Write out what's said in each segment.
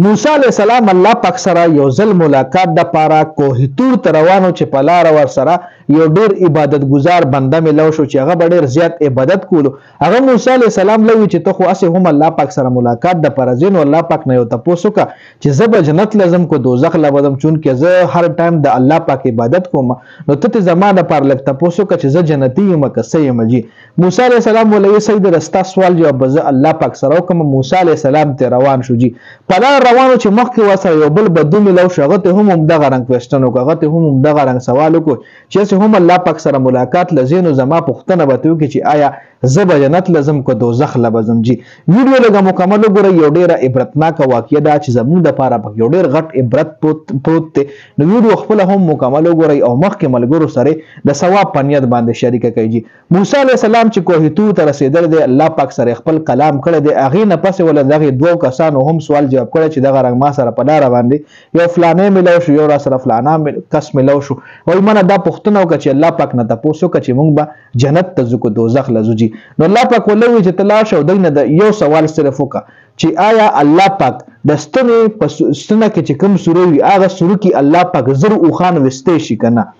موسی علیه السلام الله پاک سره یو ځل ملاقات د پاره کوه تور ته روانو چې په لاره ور سره یو ډیر عبادت گزار بنده ملو شو چې هغه ډیر زیات عبادت کولو. هغه موسی علیه السلام لوي چې ته خو اسه هم الله پاک سره ملاقات د پاره زین الله پاک نه یو تاسو کا چې زه به جنت لازم کو دوزخ لبدم چون کې زه هر ټایم د الله پاک عبادت کوم نو ته زمانه پر لک تاسو کا چې زه جنتی یم که سې یم جی. موسی علیه السلام ولوي سید رستا سوال جواب زه الله پاک سره کوم. موسی علیه السلام ته روان شو جی په روانو چې مخکې وسره یو بل بدوم لو شغه ته هم دغه رنگ کوېسټن وکړه ته هم دغه رنگ سوال وکړ چې هم الله پاک سره ملاقات لزینو زما پوښتنه به تو کې چې آیا زه به جنت لازم کو دوزخ لبزم جی. ویډیو لګه مکمل وګورئ یو ډیره عبرتناک واقعه ده چې زموږ د پاره په یو ډیر غټ عبرت پروت دی. نو ویډیو خپل هم مکمل وګورئ او مخکې ملګرو سره د ثواب په نیت باندې شریک کړئ جی. موسی علیه السلام چې کوه تور ته رسیدل دی الله پاک سره خپل کلام کړی دی هغه نه پس ول دغه دوه کسانو هم سوال جواب کړی چې دغه رنگ ما سره په لار باندې یو فلانه ملو شو یو را سره فلانه کس ملو شو وای منه دا پښتنه وکړه چې الله پاک نه تاسو کا چې مونږ به جنت ته ځو دوزخ لزو جی. نو الله پاک ولوي چې تلاش او دینه د یو سوال صرف وکړه چې آیا الله پاک د ستنې په ستنه کې چې کوم سوري هغه سوري کې الله پاک زر او خان وسته شي کنه.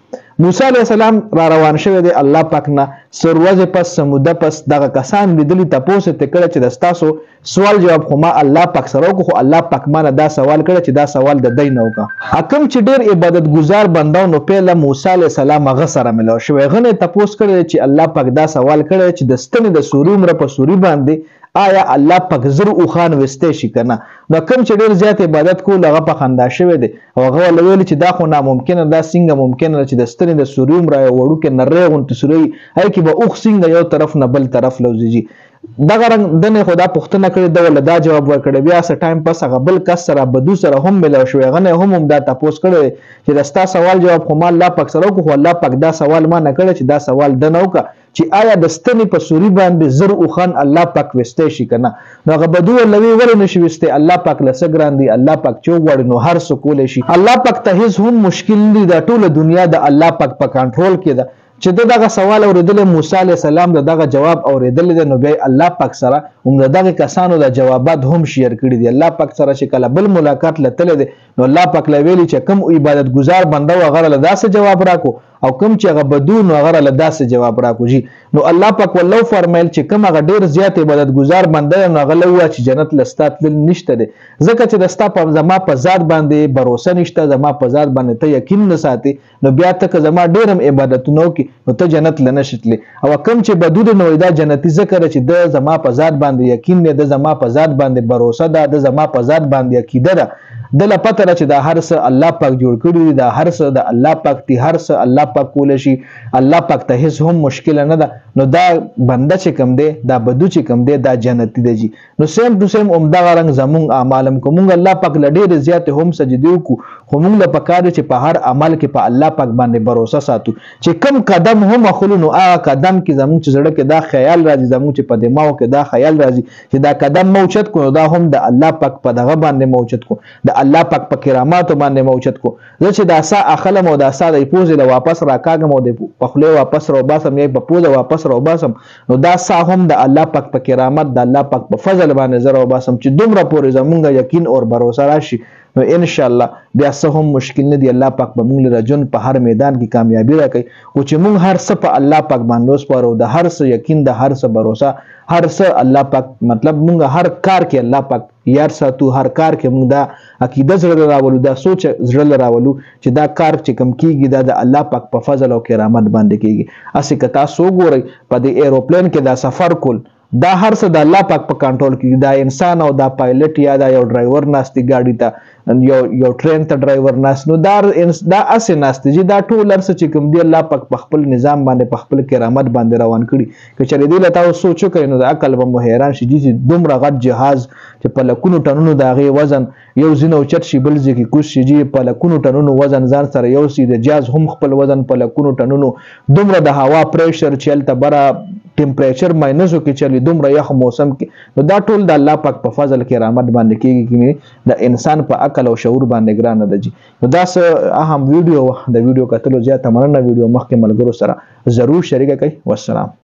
موسی علیه السلام را روان شوی دی الله پاک نه سروزه پس سموده پس دغه کسان لیدلی تاسو ته کړه چې د تاسو سوال جواب خو ما الله پاک سره وکړو الله پاک ما دا سوال کړه چې دا سوال د دین وکړه. حکم چې ډیر عبادت گزار بنداو نو پهله موسی علیه السلام هغه سره ملو شوی غنه تاسو کړه چې الله پاک دا سوال کړه چې د ستنې د سوري عمر په سوري باندې آیا الله پاک زر او خان وسته شي کنه. نو کوم چې ډیر زیات عبادت کول هغه په خندا شوی دی او هغه ویل چې دا خو ناممکنه دا څنګه ممکنه چې د ستنې د سوري عمر وړو کې نری غونټ سوري هي کې به اوخ څنګه یو طرف نه بل طرف لوزي. دغه رنګ دنه خدا پښتنه کړی دا ول دا جواب ورکړی بیا س ټایم پس هغه بل کس سره بدو سره هم ملو شو غنه هم دا تاسو کړی چې دستا سوال جواب خو ما الله پاک سره کو الله پاک دا سوال ما نه کړی چې دا سوال دنه وکړه چې آیا د ستنې په سوري باندې زر او خان الله پاک وسته شي کنه. نو هغه بدو لوي ول نشي وسته الله پاک لسګران دی الله پاک چوغړ نو هر څه کول شي. الله پاک ته هیڅ هم مشکل دی د ټوله دنیا د الله پاک په کنټرول کې ده چې دغه سوال اوریدل موسی علیه السلام دغه جواب اوریدل نو بیا الله پاک سره هم دغه کسانو د جوابات هم شیر کړی دی. الله پاک سره چې کله بل ملاقات لته دی نو الله پاک لویلی چې کوم عبادت گزار بنده و غره لداسه جواب راکو او کوم چې هغه بدون غره لداسه جواب راکو جی. نو الله پاک ولو فرمایل چې کوم هغه ډیر زیات عبادت گزار بنده نو غلو چې جنت لستات نشته دی ځکه چې دستا په زما په ذات باندې باور نشته زما په ذات باندې ته یقین نه ساتي نو بیا ته زما ډیرم عبادتونو کې نو ته جنت لنشتلی او کوم چې بدود نو دا جنتی ذکر چې د زما په ذات باندې یقین نه د زما په ذات باندې باور ده د زما په ذات باندې عقیده ده دله پته چې دا هر څه الله پاک جوړ کړی دی دا هر څه د الله پاک دی هر څه الله پاک کول شي الله پاک ته هیڅ هم مشکل نه ده. نو دا بنده چې کم دی دا بدو چې کم دی دا جنتی دی جی. نو سیم ټو سیم عمده رنگ زمون اعمالم کوم الله پاک لډیر زیات هم سجدي کو خو موږ له پکاره چې په هر عمل کې په الله پاک باندې باور ساتو چې کم قدم هم اخلو نو هغه قدم کې زمون چې زړه کې دا خیال راځي زمون چې په دماغ کې دا خیال راځي چې دا قدم موچت کو دا هم د الله پاک په دغه باندې موچت کو د الله پاک په کرامات باندې موچت کو زه چې دا سا اخلم او دا سا د پوزې له واپس راکاګم او د پخله واپس را وباسم یا په پوزه واپس را وباسم نو دا سا هم د الله پاک په کرامت د الله پاک په فضل باندې زره وباسم چې دومره پورې زمونږ یقین او باور راشي نو ان شاء الله بیا څه هم مشکل نه دی الله پاک به موږ لره جون په هر میدان کې کامیابی راکړي او چې موږ هر څه په الله پاک باندې وسپارو د هر څه یقین د هر څه باور هر څه الله پاک مطلب موږ هر کار کې الله پاک یار ساتو هر کار کې موږ دا عقیده زړه راولو دا سوچ زړه راولو چې دا کار چې کم کیږي دا د الله پاک په فضل او کرامت باندې کیږي. اسی کتا سو ګورئ په د ایروپلین کې دا سفر کول دا هر څه د الله پاک په کنټرول کې دا انسان او دا پایلټ یا دا یو ډرایور ناشتي گاډي ته یو ټرین ته ډرایور ناس نو دا اسې ناشتي چې دا ټول ارڅ چې کوم دی الله پاک په خپل نظام باندې په خپل کرامت باندې روان کړي که چېرې دی له تاسو سوچ وکړئ نو د عقل به مو حیران شي چې دومره غټ جهاز چې په لکونو ټنونو د هغې وزن یو ځینه اوچت شي بل ځای کې کوز شي چې په لکونو ټنونو وزن ځان سره یو سي د جهاز هم خپل وزن په لکونو ټنونو دومره د هوا پریشر چې هلته بره ټمپریچر ماینسو کې چلی دومره یخ موسم کې نو دا ټول د الله پاک په فضل کرامت باندې کېږي د انسان په عقل او شعور باندې ګرانه ده جی. نو دا اهم ویډیو د ویډیو کتلو زیاته مننه ویډیو مخکې ملګرو سره ضرور شریک کړئ. والسلام.